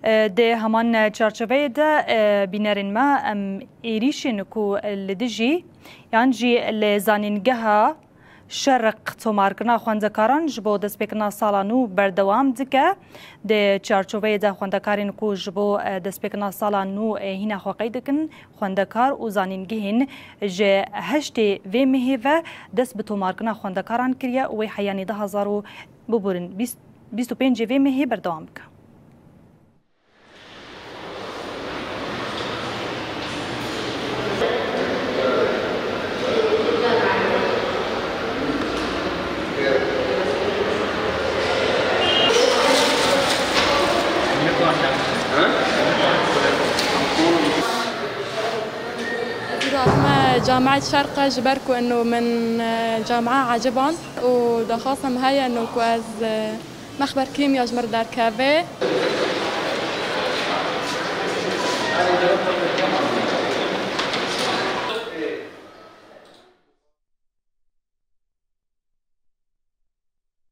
ده همان چارچوبه ده بینرین ما ایریشن کو لدجی یعنی جی لزانینگه شرق تمارکنا خواندکاران جبو دسپیکنا سالانو بردوام دکه ده چارچوبه ده خواندکارین کو جبو دسپیکنا سالانو هینا خواقی دکن خواندکار و زانینگهین جه هشتی و مهیوه دست به تمارکنا خواندکاران کریه و حیانی 10,000 ببورن 25 و مهی بردوام که جامعة شرقة جبركو إنه من جامعة عجبان وده خاصة هي إنه كواز مخبر كيمياء جمر دار كافيه